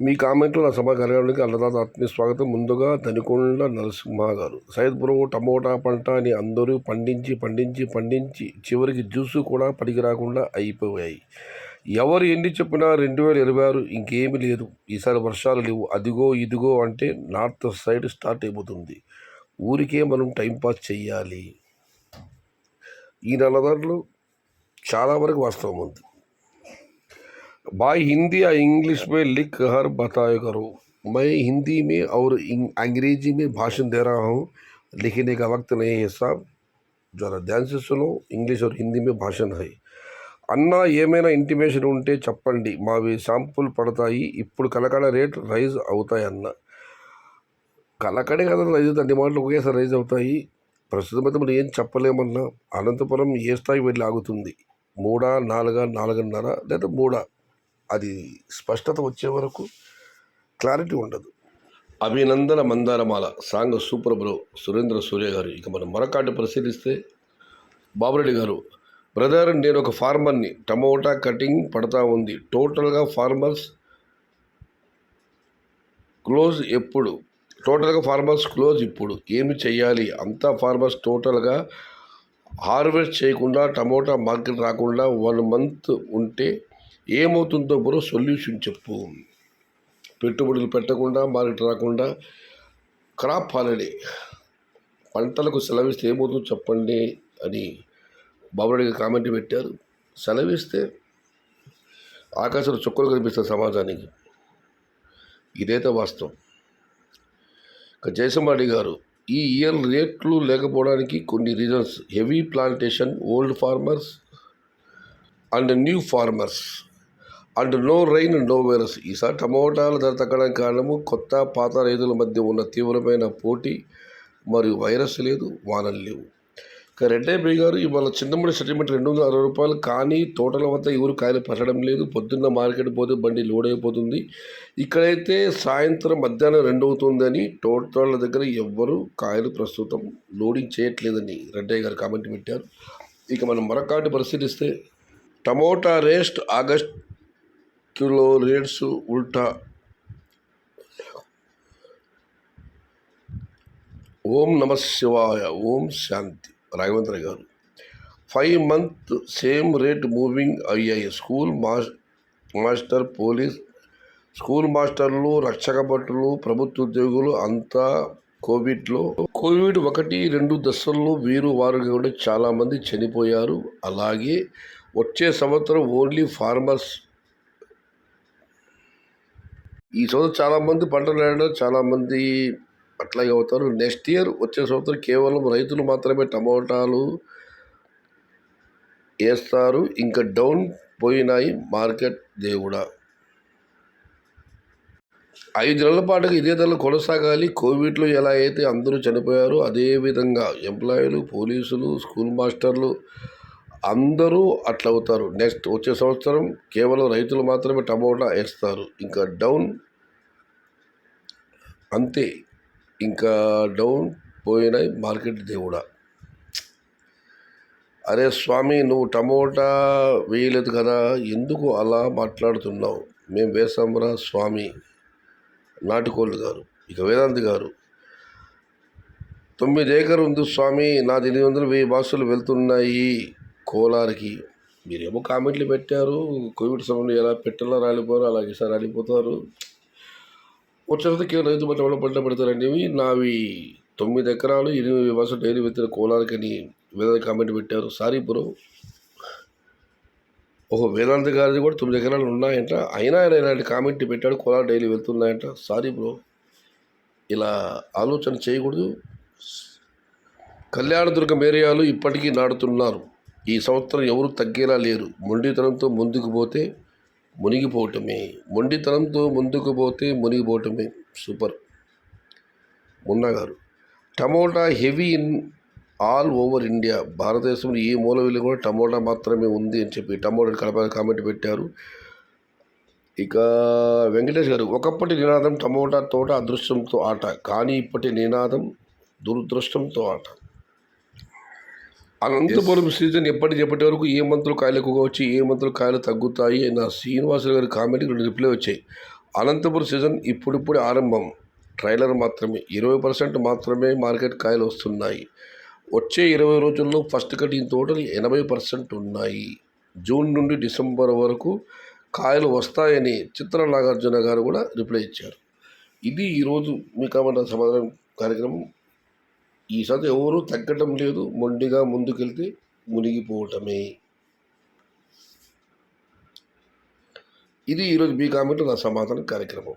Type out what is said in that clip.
మీ కామెంట్లో నా సభ కార్యక్రమానికి అన్నదాత ఆత్మీయ స్వాగతం. ముందుగా దనికొండ నరసింహ గారు, సైద్పురం టమోటా పంట అని అందరూ పండించి చివరికి జ్యూసు కూడా పనికి రాకుండా అయిపోయాయి. ఎవరు ఎన్ని చెప్పినా 2026 ఇంకేమీ లేదు. ఈసారి వర్షాలు లేవు. అదిగో ఇదిగో అంటే నార్త్ సైడ్ స్టార్ట్ అయిపోతుంది. ఊరికే మనం టైంపాస్ చెయ్యాలి. ఈ నెలదారులు చాలా వరకు వాస్తవం ఉంది. भाई हिंदी या इंग्लिश में लिख कर बताया करो. मैं हिंदी में और अंग्रेजी में भाषण दे रहा हूँ. लिखने का वक्त नहीं है साहब, जरा ध्यान से सुनो. इंग्लिश और हिंदी में भाषण है. అన్న ఏమైనా ఇంటిమేషన్ ఉంటే చెప్పండి, మావి శాంపుల్ పడతాయి. ఇప్పుడు కలకడ రేట్ రైజ్ అవుతాయి అన్న. కలకడే కదా రైజ్ అవుతాయి, అన్ని మాటలు ఒకేసారి రైజ్ అవుతాయి. ప్రస్తుతం అయితే మనం ఏం చెప్పలేమన్నా. అనంతపురం ఏ స్థాయి వెళ్ళి ఆగుతుంది? 3, 4, 4.5 లేదా 3? అది స్పష్టత వచ్చే వరకు క్లారిటీ ఉండదు. అభినందన మందారమాల సాంగ్ సూపర్ బ్రో. సురేంద్ర సూర్య గారు. ఇక మనం మరొకటి పరిశీలిస్తే బాబురెడ్డి గారు, బ్రదర్ నేను ఒక ఫార్మర్ని, టమోటా కటింగ్ పడతా ఉంది. టోటల్గా ఫార్మర్స్ క్లోజ్ ఇప్పుడు ఏమి చెయ్యాలి? అంతా ఫార్మర్స్ టోటల్గా హార్వెస్ట్ చేయకుండా టమోటా మార్కెట్ రాకుండా 1 month ఉంటే ఏమవుతుందో బ్రో సొల్యూషన్ చెప్పు. పెట్టుబడులు పెట్టకుండా మార్కెట్ రాకుండా క్రాప్ హాలిడే పంటలకు సెలవిస్తే ఏమవుతుందో చెప్పండి అని బాబురెడ్డి కామెంట్ పెట్టారు. సెలవిస్తే ఆకాశంలో చుక్కలు కనిపిస్తుంది సమాజానికి. ఇదైతే వాస్తవం. జయసింహారెడ్డి గారు, ఈ ఇయర్ రేట్లు లేకపోవడానికి కొన్ని reasons. Heavy plantation, old farmers and new farmers and no rain, no virus. ఈసారి టమోటాల ధర తగ్గడానికి కారణము కొత్త పాత రైతుల మధ్య ఉన్న తీవ్రమైన పోటీ మరియు వైరస్ లేదు, వానలు లేవు. ఇక రెడ్డయ్య గారు, ఇవాళ చింతమూడి సెటిల్మెంట్ 260 రూపాయలు, కానీ తోటల వద్ద ఎవరు కాయలు పట్టడం లేదు. పొద్దున్న మార్కెట్ పోతే బండి లోడ్ అయిపోతుంది. ఇక్కడైతే సాయంత్రం మధ్యాహ్నం 2 అవుతుందని తోటల దగ్గర ఎవ్వరూ కాయలు ప్రస్తుతం లోడింగ్ చేయట్లేదని రెడ్డయ్య గారు కామెంట్ పెట్టారు. ఇక మనం మరొకటి పరిశీలిస్తే టమోటా రేస్ట్ ఆగస్టులో రేట్స్ ఉల్టా. ఓం నమ శివాయ, ఓం శాంతి. రాఘవేంద్ర గారు, 5 month సేమ్ రేట్ మూవింగ్ అయ్యాయి. స్కూల్ మాస్టర్లు, రక్షక భటులు, ప్రభుత్వ ఉద్యోగులు అంతా కోవిడ్ 1, 2 దశల్లో వారుగా కూడా చాలామంది చనిపోయారు. అలాగే వచ్చే సంవత్సరం ఓన్లీ ఫార్మర్స్. ఈ సంవత్సరం చాలామంది పంటలు వేయడం, చాలామంది అట్లాగే అవుతారు. నెక్స్ట్ ఇయర్ వచ్చే సంవత్సరం కేవలం రైతులు మాత్రమే టమోటాలు వేస్తారు. ఇంకా డౌన్ పోయినాయి మార్కెట్ దేవుడా. 5 నెలల పాటుగా ఇదే ధరలు కొనసాగాలి. కోవిడ్లో ఎలా అయితే అందరూ చనిపోయారో అదేవిధంగా ఎంప్లాయీలు, పోలీసులు, స్కూల్ మాస్టర్లు అందరూ అట్లా అవుతారు. నెక్స్ట్ వచ్చే సంవత్సరం కేవలం రైతులు మాత్రమే టమోటా వేస్తారు. ఇంకా డౌన్, అంతే. ఇంకా డౌన్ పోయినాయి మార్కెట్ దేవుడా. అరే స్వామి, నువ్వు టమోటా వేయలేదు కదా, ఎందుకు అలా మాట్లాడుతున్నావు? మేము వేసాంరా స్వామి. నాటుకోళ్ళు గారు. ఇక వేదాంతి గారు, 9 ఏకర్ ఉంది స్వామి, నాది 800, 1000 బాక్సులు వెళ్తున్నాయి కోలార్కి. మీరేమో కామెంట్లు పెట్టారు, కోవిడ్ సమయంలో ఎలా పెట్టాలో రాలిపోరు, అలాగే ఈసారి రాలిపోతారు. వచ్చేది కేవలం రైతు పంట పెడతారండి. నావి 9 ఎకరాలు 8 బాక్సులు డైలీ వెళ్తున్న కోలార్కి అని వేదాంతి కామెంట్ పెట్టారు. Sorry bro. వేదాంతి గారిది కూడా 9 ఎకరాలు ఉన్నాయంట, అయినా ఆయన ఇలాంటి కామెంట్ పెట్టాడు, కోలార్ డైలీ వెళ్తున్నాయంట. సారీ బ్రో, ఇలా ఆలోచన చేయకూడదు. కళ్యాణదుర్గం ఏరియాలు ఇప్పటికీ నాటుతున్నారు. ఈ సంవత్సరం ఎవరు తగ్గేలా లేరు. మొండితనంతో ముందుకు పోతే మునిగిపోవటమే. సూపర్. మున్నా గారు, tomato heavy in all over India. భారతదేశంలో ఏ మూల వెళ్ళి కూడా టమోటా మాత్రమే ఉంది అని చెప్పి టమోటా కలప కామెంట్ పెట్టారు. ఇక వెంకటేష్ గారు, ఒకప్పటి నినాదం టమోటా తోట అదృష్టంతో ఆట, కానీ ఇప్పటి నినాదం దురదృష్టంతో ఆట. అనంతపురం సీజన్ ఎప్పటి వరకు ఏ మంత్రులు కాయలు ఎక్కువగా వచ్చి ఏ మంత్రులు కాయలు తగ్గుతాయి అన్న శ్రీనివాసులు గారి కామెంట్కి 2 రిప్లై వచ్చాయి. అనంతపురం సీజన్ ఇప్పుడిప్పుడే ఆరంభం. ట్రైలర్ మాత్రమే. 20% మాత్రమే మార్కెట్ కాయలు వస్తున్నాయి. వచ్చే 20 రోజుల్లో ఫస్ట్ కటింగ్ తోటలు 80% ఉన్నాయి. జూన్ నుండి డిసెంబర్ వరకు కాయలు వస్తాయని చిత్ర నాగార్జున గారు కూడా రిప్లై ఇచ్చారు. ఇది ఈరోజు మీ కామెంట్ సమాధానం కార్యక్రమం. ఈసారి ఎవరు తగ్గటం లేదు. మొండిగా ముందుకెళ్తే మునిగిపోవటమే. ఇది ఈరోజు మీ కామెంట్ నా సమాధానం కార్యక్రమం.